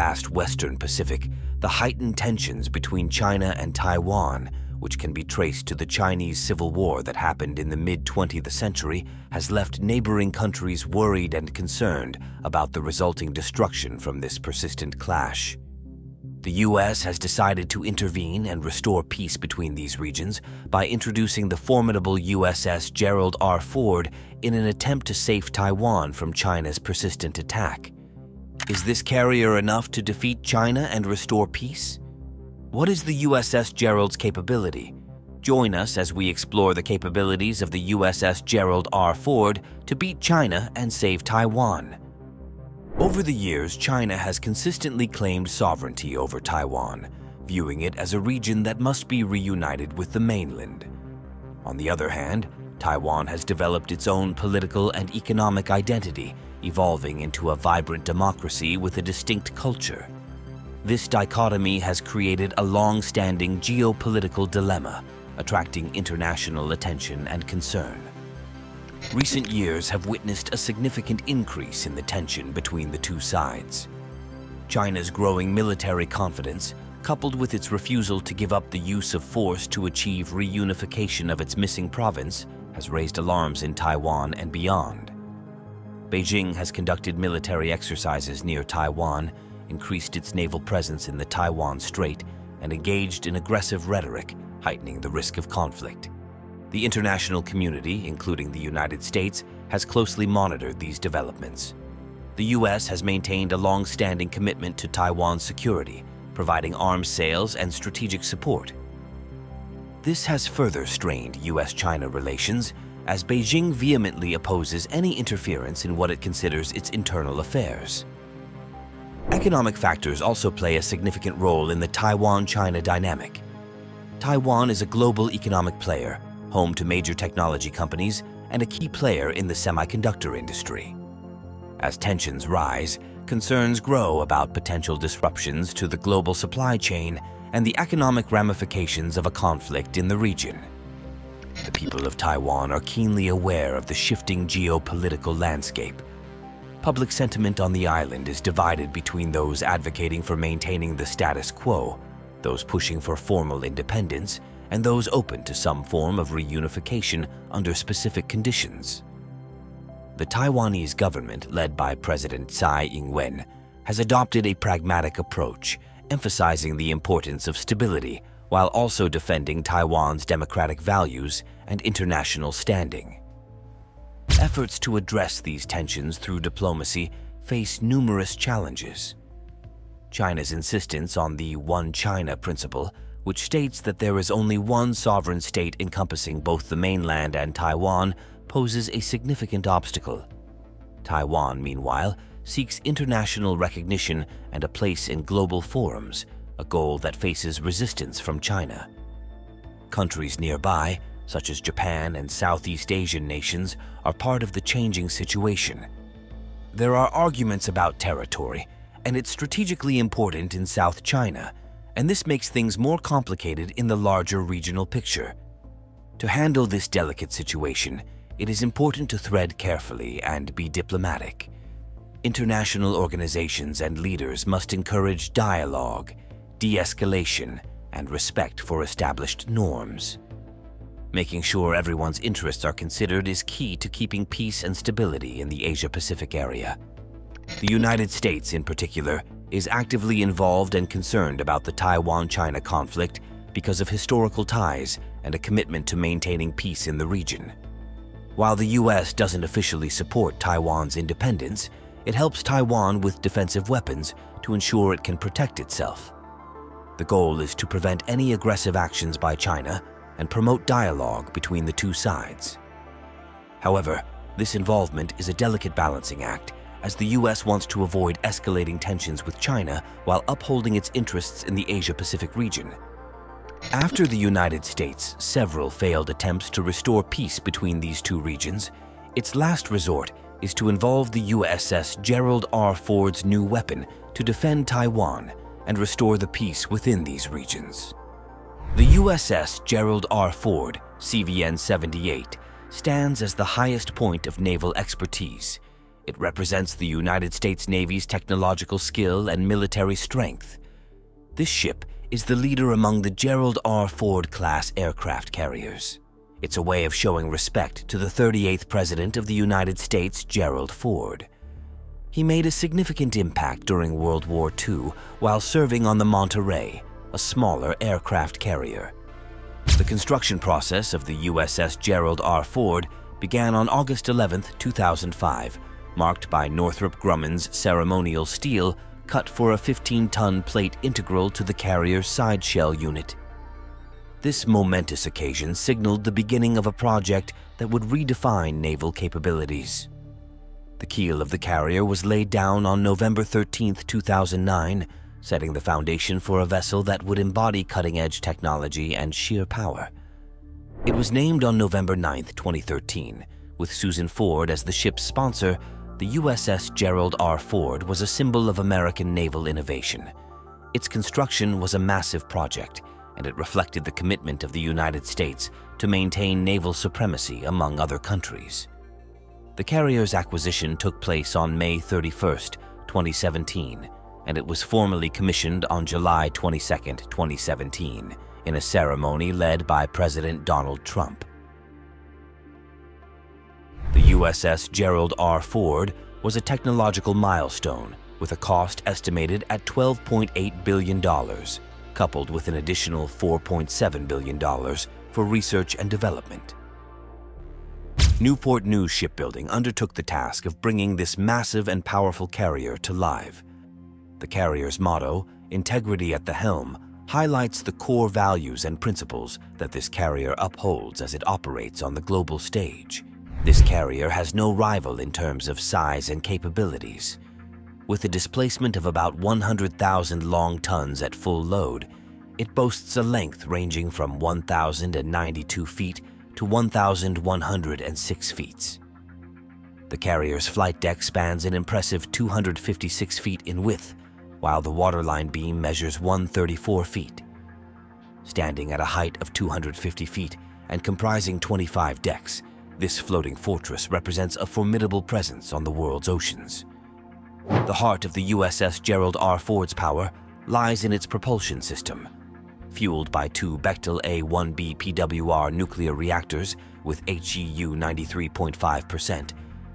vast Western Pacific, the heightened tensions between China and Taiwan, which can be traced to the Chinese Civil War that happened in the mid-20th century, has left neighboring countries worried and concerned about the resulting destruction from this persistent clash. The U.S. has decided to intervene and restore peace between these regions by introducing the formidable USS Gerald R. in an attempt to save Taiwan from China's persistent attack. Is this carrier enough to defeat China and restore peace? What is the USS Gerald's capability? Join us as we explore the capabilities of the USS Gerald R. to beat China and save Taiwan. Over the years, China has consistently claimed sovereignty over Taiwan, viewing it as a region that must be reunited with the mainland. On the other hand, Taiwan has developed its own political and economic identity, evolving into a vibrant democracy with a distinct culture. This dichotomy has created a long-standing geopolitical dilemma, attracting international attention and concern. Recent years have witnessed a significant increase in the tension between the two sides. China's growing military confidence, coupled with its refusal to give up the use of force to achieve reunification of its missing province, has raised alarms in Taiwan and beyond. Beijing has conducted military exercises near Taiwan, increased its naval presence in the Taiwan Strait, and engaged in aggressive rhetoric, heightening the risk of conflict. The international community, including the United States, has closely monitored these developments. The U.S. has maintained a long-standing commitment to Taiwan's security, providing arms sales and strategic support. This has further strained U.S.-China relations, as Beijing vehemently opposes any interference in what it considers its internal affairs. Economic factors also play a significant role in the Taiwan-China dynamic. Taiwan is a global economic player, home to major technology companies and a key player in the semiconductor industry. As tensions rise, concerns grow about potential disruptions to the global supply chain and the economic ramifications of a conflict in the region. The people of Taiwan are keenly aware of the shifting geopolitical landscape. Public sentiment on the island is divided between those advocating for maintaining the status quo, those pushing for formal independence, and those open to some form of reunification under specific conditions. The Taiwanese government, led by President Tsai Ing-wen, has adopted a pragmatic approach, emphasizing the importance of stability while also defending Taiwan's democratic values and international standing. Efforts to address these tensions through diplomacy face numerous challenges. China's insistence on the One China principle, which states that there is only one sovereign state encompassing both the mainland and Taiwan, poses a significant obstacle. Taiwan, meanwhile, seeks international recognition and a place in global forums, a goal that faces resistance from China. Countries nearby, such as Japan and Southeast Asian nations, are part of the changing situation. There are arguments about territory, and it's strategically important in South China, and this makes things more complicated in the larger regional picture. To handle this delicate situation, it is important to thread carefully and be diplomatic. International organizations and leaders must encourage dialogue, de-escalation, and respect for established norms. Making sure everyone's interests are considered is key to keeping peace and stability in the Asia-Pacific area. The United States, in particular, is actively involved and concerned about the Taiwan-China conflict because of historical ties and a commitment to maintaining peace in the region. While the U.S. doesn't officially support Taiwan's independence, it helps Taiwan with defensive weapons to ensure it can protect itself. The goal is to prevent any aggressive actions by China and promote dialogue between the two sides. However, this involvement is a delicate balancing act, as the U.S. wants to avoid escalating tensions with China while upholding its interests in the Asia-Pacific region. After the United States' several failed attempts to restore peace between these two regions, its last resort is to involve the USS Gerald R. Ford's new weapon to defend Taiwan and restore the peace within these regions. The USS Gerald R. Ford, CVN-78, stands as the highest point of naval expertise. It represents the United States Navy's technological skill and military strength. This ship is the leader among the Gerald R. Ford-class aircraft carriers. It's a way of showing respect to the 38th President of the United States, Gerald Ford. He made a significant impact during World War II while serving on the Monterey, a smaller aircraft carrier. The construction process of the USS Gerald R. Ford began on August 11, 2005, marked by Northrop Grumman's ceremonial steel cut for a 15-ton plate integral to the carrier's side shell unit. This momentous occasion signaled the beginning of a project that would redefine naval capabilities. The keel of the carrier was laid down on November 13, 2009, setting the foundation for a vessel that would embody cutting-edge technology and sheer power. It was named on November 9, 2013. With Susan Ford as the ship's sponsor, the USS Gerald R. Ford was a symbol of American naval innovation. Its construction was a massive project, and it reflected the commitment of the United States to maintain naval supremacy among other countries. The carrier's acquisition took place on May 31, 2017, and it was formally commissioned on July 22, 2017, in a ceremony led by President Donald Trump. The USS Gerald R. Ford was a technological milestone with a cost estimated at $12.8 billion, coupled with an additional $4.7 billion for research and development. Newport News Shipbuilding undertook the task of bringing this massive and powerful carrier to life. The carrier's motto, "Integrity at the Helm," highlights the core values and principles that this carrier upholds as it operates on the global stage. This carrier has no rival in terms of size and capabilities. With a displacement of about 100,000 long tons at full load, it boasts a length ranging from 1,092 feet to 1,106 feet. The carrier's flight deck spans an impressive 256 feet in width, while the waterline beam measures 134 feet. Standing at a height of 250 feet and comprising 25 decks, this floating fortress represents a formidable presence on the world's oceans. The heart of the USS Gerald R. Ford's power lies in its propulsion system. Fueled by two Bechtel A-1B PWR nuclear reactors with HEU 93.5%,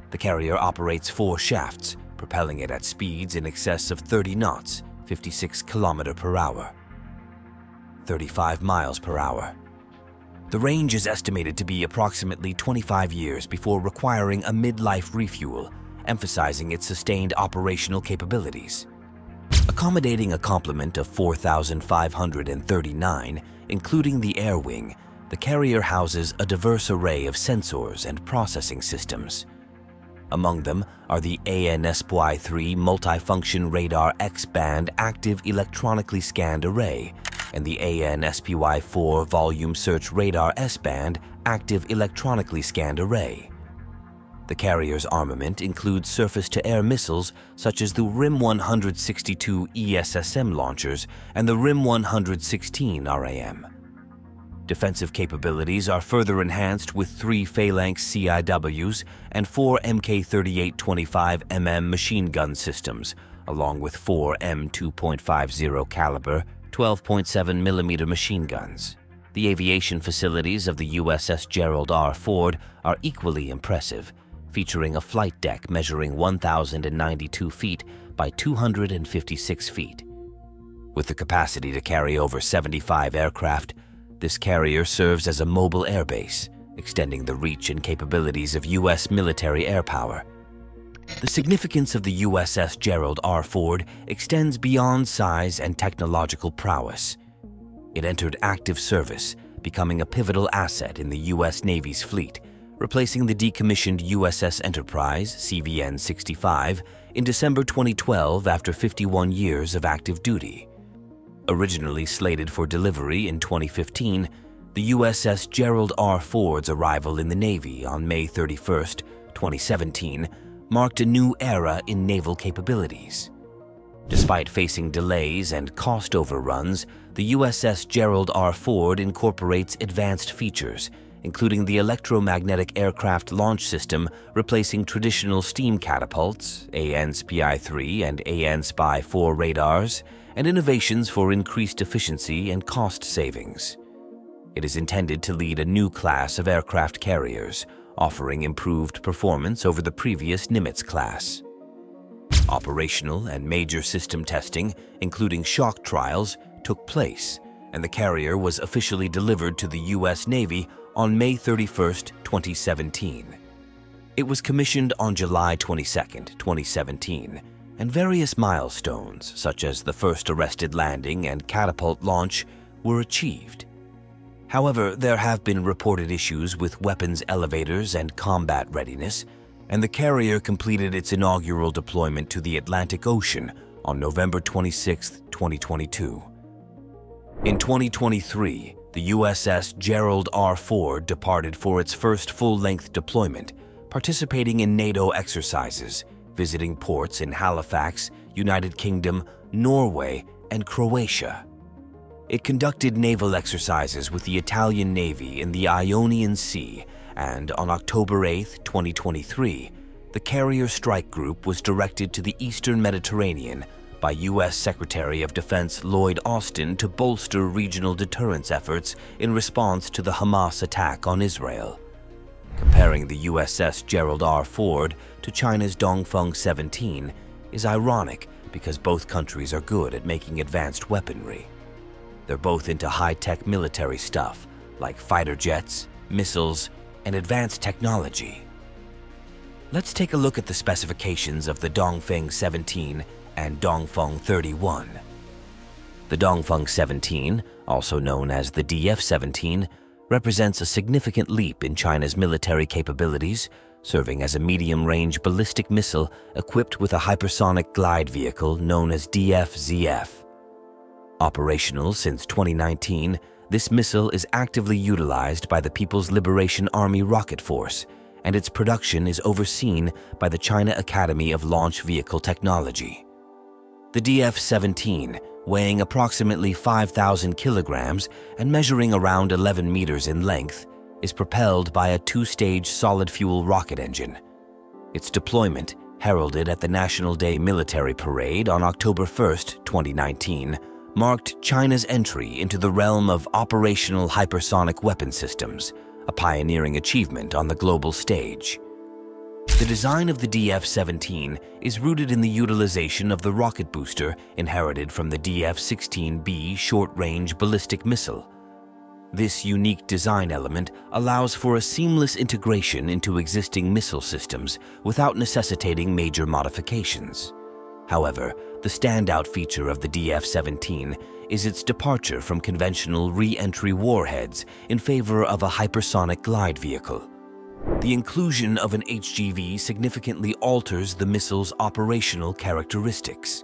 the carrier operates 4 shafts, propelling it at speeds in excess of 30 knots, 56 km per hour, 35 miles per hour. The range is estimated to be approximately 25 years before requiring a mid-life refuel, emphasizing its sustained operational capabilities. Accommodating a complement of 4,539, including the air wing, the carrier houses a diverse array of sensors and processing systems. Among them are the ANSPY-3 Multifunction Radar X-band Active Electronically Scanned Array and the ANSPY-4 Volume Search Radar S-band Active Electronically Scanned Array. The carrier's armament includes surface-to-air missiles such as the RIM-162 ESSM launchers and the RIM-116 RAM. Defensive capabilities are further enhanced with 3 Phalanx CIWs and 4 Mk3825mm machine gun systems, along with 4 M2.50 caliber 12.7mm machine guns. The aviation facilities of the USS Gerald R. Ford are equally impressive, featuring a flight deck measuring 1,092 feet by 256 feet. With the capacity to carry over 75 aircraft, this carrier serves as a mobile airbase, extending the reach and capabilities of U.S. military air power. The significance of the USS Gerald R. Ford extends beyond size and technological prowess. It entered active service, becoming a pivotal asset in the U.S. Navy's fleet, replacing the decommissioned USS Enterprise, CVN-65, in December 2012 after 51 years of active duty. Originally slated for delivery in 2015, the USS Gerald R. Ford's arrival in the Navy on May 31, 2017, marked a new era in naval capabilities. Despite facing delays and cost overruns, the USS Gerald R incorporates advanced features, including the electromagnetic aircraft launch system replacing traditional steam catapults, AN/SPI-3 and AN/SPI-4 radars, and innovations for increased efficiency and cost savings. It is intended to lead a new class of aircraft carriers, offering improved performance over the previous Nimitz class. Operational and major system testing, including shock trials, took place, and the carrier was officially delivered to the U.S. Navy on May 31, 2017. It was commissioned on July 22, 2017, and various milestones, such as the first arrested landing and catapult launch, were achieved. However, there have been reported issues with weapons elevators and combat readiness, and the carrier completed its inaugural deployment to the Atlantic Ocean on November 26, 2022. In 2023, the USS Gerald R departed for its first full-length deployment, participating in NATO exercises, visiting ports in Halifax, United Kingdom, Norway, and Croatia. It conducted naval exercises with the Italian Navy in the Ionian Sea, and on October 8, 2023, the carrier strike group was directed to the Eastern Mediterranean by U.S. Secretary of Defense Lloyd Austin to bolster regional deterrence efforts in response to the Hamas attack on Israel. Comparing the USS Gerald R. Ford to China's Dongfeng 17 is ironic because both countries are good at making advanced weaponry. They're both into high-tech military stuff like fighter jets, missiles, and advanced technology. Let's take a look at the specifications of the Dongfeng 17 and Dongfeng 31. The Dongfeng 17, also known as the DF-17, represents a significant leap in China's military capabilities, serving as a medium-range ballistic missile equipped with a hypersonic glide vehicle known as DF-ZF. Operational since 2019, this missile is actively utilized by the People's Liberation Army Rocket Force, and its production is overseen by the China Academy of Launch Vehicle Technology. The DF-17, weighing approximately 5,000 kilograms and measuring around 11 meters in length, is propelled by a two-stage solid-fuel rocket engine. Its deployment, heralded at the National Day Military Parade on October 1, 2019, marked China's entry into the realm of operational hypersonic weapon systems, a pioneering achievement on the global stage. The design of the DF-17 is rooted in the utilization of the rocket booster inherited from the DF-16B short-range ballistic missile. This unique design element allows for a seamless integration into existing missile systems without necessitating major modifications. However, the standout feature of the DF-17 is its departure from conventional re-entry warheads in favor of a hypersonic glide vehicle. The inclusion of an HGV significantly alters the missile's operational characteristics.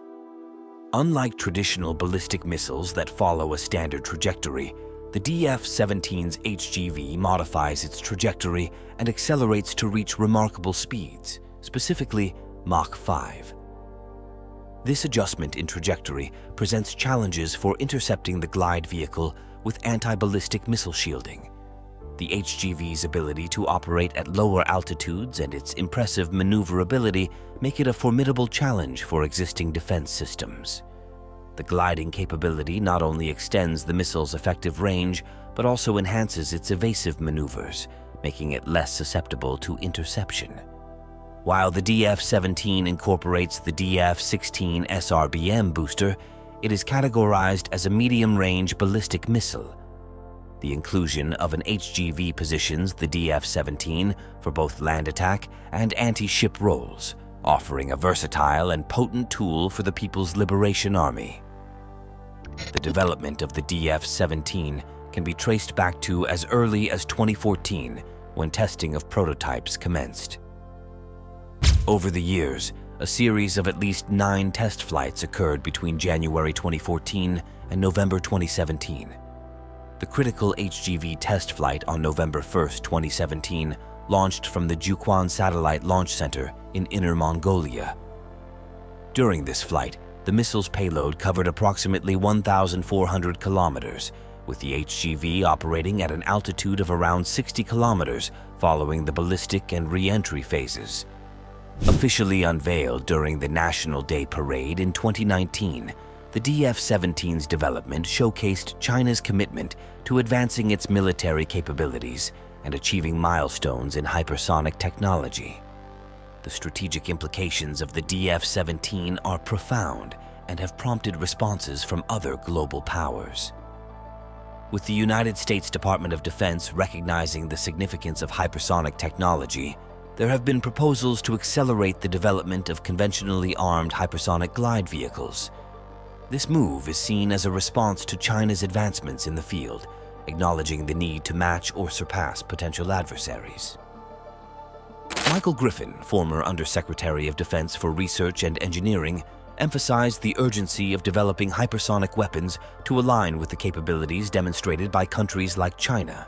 Unlike traditional ballistic missiles that follow a standard trajectory, the DF-17's HGV modifies its trajectory and accelerates to reach remarkable speeds, specifically Mach 5. This adjustment in trajectory presents challenges for intercepting the glide vehicle with anti-ballistic missile shielding. The HGV's ability to operate at lower altitudes and its impressive maneuverability make it a formidable challenge for existing defense systems. The gliding capability not only extends the missile's effective range, but also enhances its evasive maneuvers, making it less susceptible to interception. While the DF-17 incorporates the DF-16 SRBM booster, it is categorized as a medium-range ballistic missile. The inclusion of an HGV positions the DF-17 for both land attack and anti-ship roles, offering a versatile and potent tool for the People's Liberation Army. The development of the DF-17 can be traced back to as early as 2014, when testing of prototypes commenced. Over the years, a series of at least 9 test flights occurred between January 2014 and November 2017. The critical HGV test flight on November 1, 2017, launched from the Jiuquan Satellite Launch Center in Inner Mongolia. During this flight, the missile's payload covered approximately 1,400 kilometers, with the HGV operating at an altitude of around 60 kilometers following the ballistic and re-entry phases. Officially unveiled during the National Day Parade in 2019, the DF-17's development showcased China's commitment to advancing its military capabilities and achieving milestones in hypersonic technology. The strategic implications of the DF-17 are profound and have prompted responses from other global powers. With the United States Department of Defense recognizing the significance of hypersonic technology, there have been proposals to accelerate the development of conventionally armed hypersonic glide vehicles. This move is seen as a response to China's advancements in the field, acknowledging the need to match or surpass potential adversaries. Michael Griffin, former Undersecretary of Defense for Research and Engineering, emphasized the urgency of developing hypersonic weapons to align with the capabilities demonstrated by countries like China.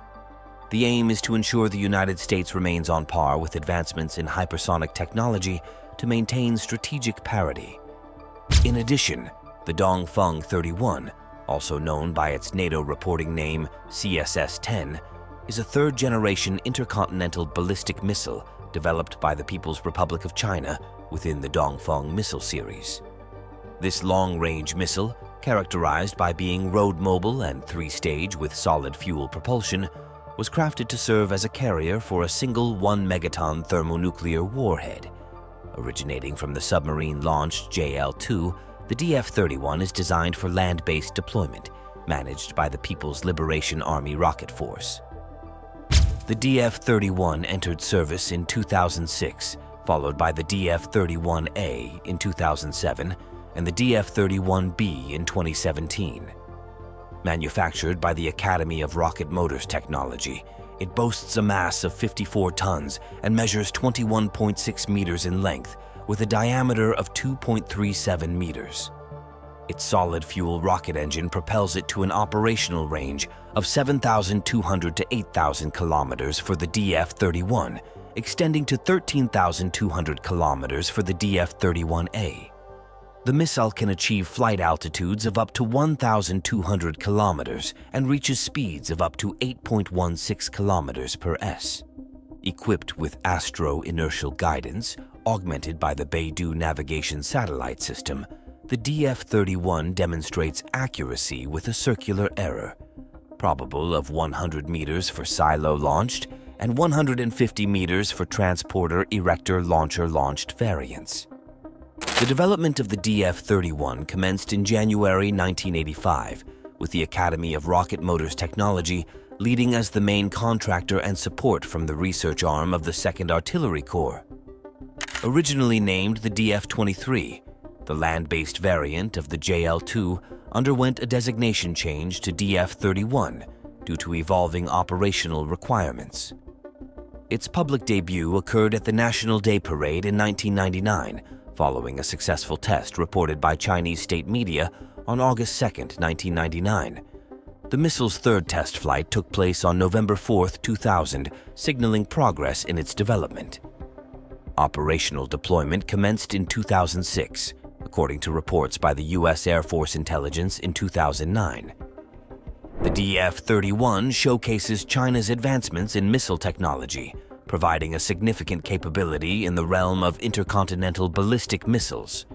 The aim is to ensure the United States remains on par with advancements in hypersonic technology to maintain strategic parity. In addition, the Dongfeng 31, also known by its NATO reporting name CSS-10, is a third-generation intercontinental ballistic missile developed by the People's Republic of China within the Dongfeng missile series. This long-range missile, characterized by being road-mobile and three-stage with solid fuel propulsion, was crafted to serve as a carrier for a single 1-megaton thermonuclear warhead. Originating from the submarine-launched JL-2, the DF-31 is designed for land-based deployment, managed by the People's Liberation Army Rocket Force. The DF-31 entered service in 2006, followed by the DF-31A in 2007 and the DF-31B in 2017. Manufactured by the Academy of Rocket Motors Technology, it boasts a mass of 54 tons and measures 21.6 meters in length, with a diameter of 2.37 meters. Its solid-fuel rocket engine propels it to an operational range of 7,200 to 8,000 kilometers for the DF-31, extending to 13,200 kilometers for the DF-31A. The missile can achieve flight altitudes of up to 1,200 kilometers and reaches speeds of up to 8.16 kilometers per s. Equipped with astro-inertial guidance, augmented by the Beidou navigation satellite system, the DF-31 demonstrates accuracy with a circular error, probable of 100 meters for silo-launched and 150 meters for transporter-erector-launcher-launched variants. The development of the DF-31 commenced in January 1985, with the Academy of Rocket Motors Technology leading as the main contractor and support from the research arm of the 2nd Artillery Corps. Originally named the DF-23, the land-based variant of the JL-2 underwent a designation change to DF-31 due to evolving operational requirements. Its public debut occurred at the National Day Parade in 1999, following a successful test reported by Chinese state media on August 2, 1999. The missile's third test flight took place on November 4, 2000, signaling progress in its development. Operational deployment commenced in 2006, according to reports by the U.S. Air Force Intelligence in 2009. The DF-31 showcases China's advancements in missile technology, providing a significant capability in the realm of intercontinental ballistic missiles.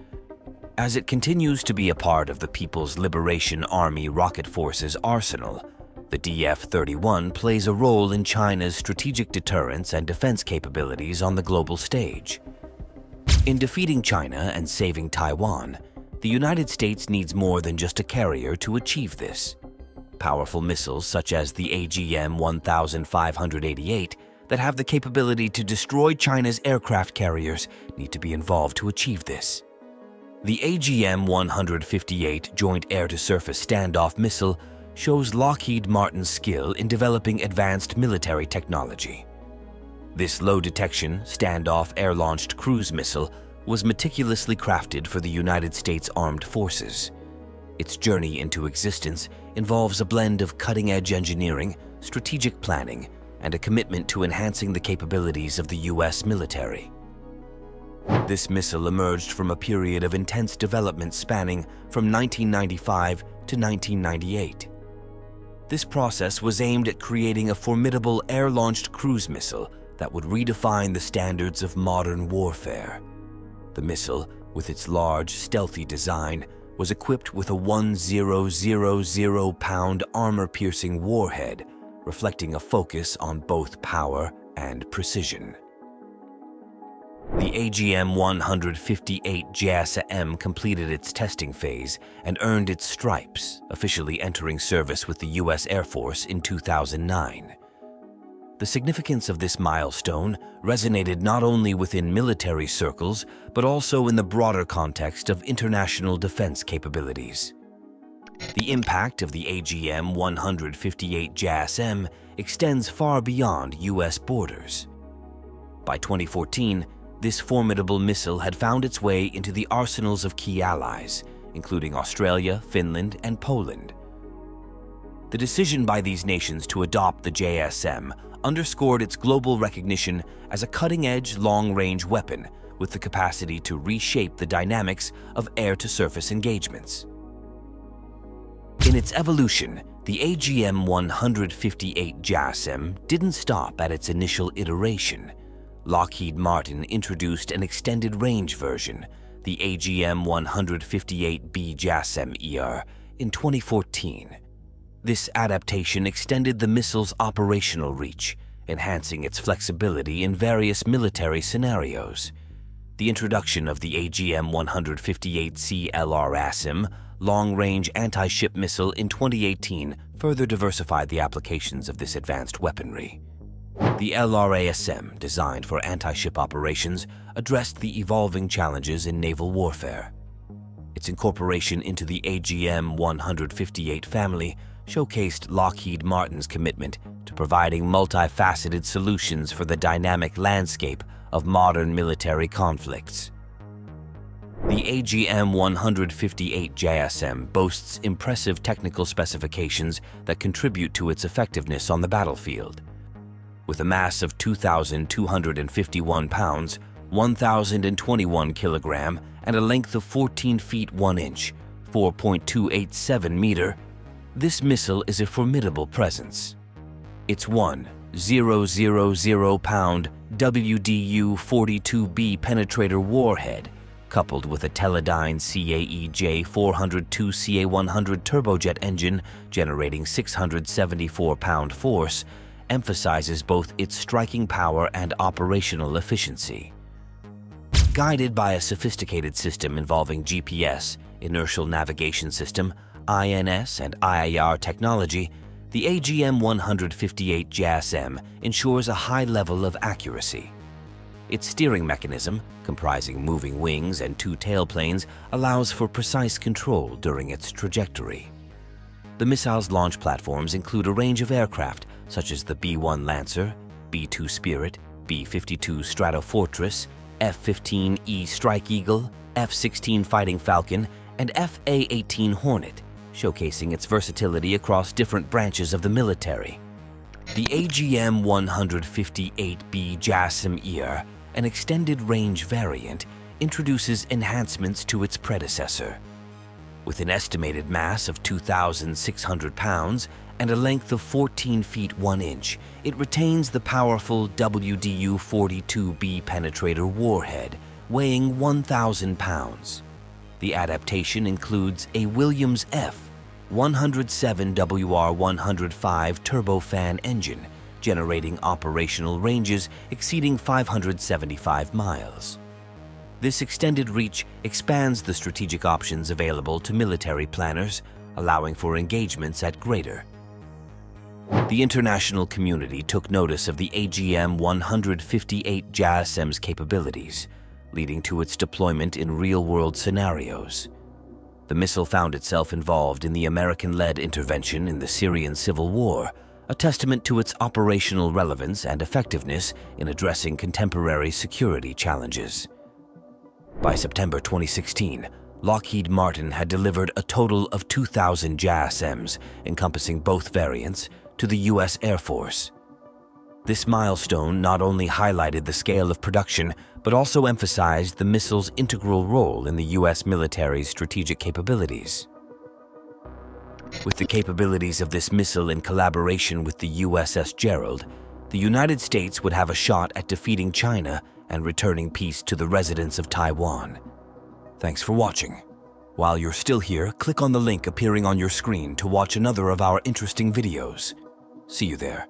As it continues to be a part of the People's Liberation Army Rocket Force's arsenal, the DF-31 plays a role in China's strategic deterrence and defense capabilities on the global stage. In defeating China and saving Taiwan, the United States needs more than just a carrier to achieve this. Powerful missiles such as the AGM-1588 that have the capability to destroy China's aircraft carriers need to be involved to achieve this. The AGM-158 Joint Air-to-Surface Standoff Missile shows Lockheed Martin's skill in developing advanced military technology. This low-detection, standoff air-launched cruise missile was meticulously crafted for the United States Armed Forces. Its journey into existence involves a blend of cutting-edge engineering, strategic planning, and a commitment to enhancing the capabilities of the U.S. military. This missile emerged from a period of intense development spanning from 1995 to 1998. This process was aimed at creating a formidable air-launched cruise missile that would redefine the standards of modern warfare. The missile, with its large, stealthy design, was equipped with a 1,000-pound armor-piercing warhead, reflecting a focus on both power and precision. The AGM-158 JASSM completed its testing phase and earned its stripes, officially entering service with the U.S. Air Force in 2009. The significance of this milestone resonated not only within military circles, but also in the broader context of international defense capabilities. The impact of the AGM-158 JASSM extends far beyond U.S. borders. By 2014, this formidable missile had found its way into the arsenals of key allies, including Australia, Finland, and Poland. The decision by these nations to adopt the JSM underscored its global recognition as a cutting-edge, long-range weapon with the capacity to reshape the dynamics of air-to-surface engagements. In its evolution, the AGM-158 JASSM didn't stop at its initial iteration. Lockheed Martin introduced an extended-range version, the AGM-158B JASSM-ER, in 2014. This adaptation extended the missile's operational reach, enhancing its flexibility in various military scenarios. The introduction of the AGM-158C LRASM, long-range anti-ship missile, in 2018 further diversified the applications of this advanced weaponry. The LRASM, designed for anti-ship operations, addressed the evolving challenges in naval warfare. Its incorporation into the AGM-158 family showcased Lockheed Martin's commitment to providing multifaceted solutions for the dynamic landscape of modern military conflicts. The AGM-158 JSM boasts impressive technical specifications that contribute to its effectiveness on the battlefield. With a mass of 2,251 pounds, 1,021 kilograms, and a length of 14 feet 1 inch, 4.287 meter, this missile is a formidable presence. Its 1,000-pound WDU-42B penetrator warhead, coupled with a Teledyne CAEJ 402CA100 turbojet engine generating 674-pound force, emphasizes both its striking power and operational efficiency. Guided by a sophisticated system involving GPS, inertial navigation system, INS, and IIR technology, the AGM-158 JASSM ensures a high level of accuracy. Its steering mechanism, comprising moving wings and 2 tailplanes, allows for precise control during its trajectory. The missile's launch platforms include a range of aircraft such as the B-1 Lancer, B-2 Spirit, B-52 Stratofortress, F-15E Strike Eagle, F-16 Fighting Falcon, and F/A-18 Hornet, showcasing its versatility across different branches of the military. The AGM-158B JASSM-ER, an extended-range variant, introduces enhancements to its predecessor. With an estimated mass of 2,600 pounds and a length of 14 feet 1 inch, it retains the powerful WDU-42B penetrator warhead, weighing 1,000 pounds. The adaptation includes a Williams F-107WR-105 turbofan engine, generating operational ranges exceeding 575 miles. This extended reach expands the strategic options available to military planners, allowing for engagements at greater. The international community took notice of the AGM-158 JASSM's capabilities, leading to its deployment in real-world scenarios. The missile found itself involved in the American-led intervention in the Syrian civil war, a testament to its operational relevance and effectiveness in addressing contemporary security challenges. By September 2016, Lockheed Martin had delivered a total of 2,000 JASSMs, encompassing both variants, to the U.S. Air Force. This milestone not only highlighted the scale of production, but also emphasized the missile's integral role in the U.S. military's strategic capabilities. With the capabilities of this missile in collaboration with the USS Gerald, the United States would have a shot at defeating China and returning peace to the residents of Taiwan. Thanks for watching. While you're still here, click on the link appearing on your screen to watch another of our interesting videos. See you there.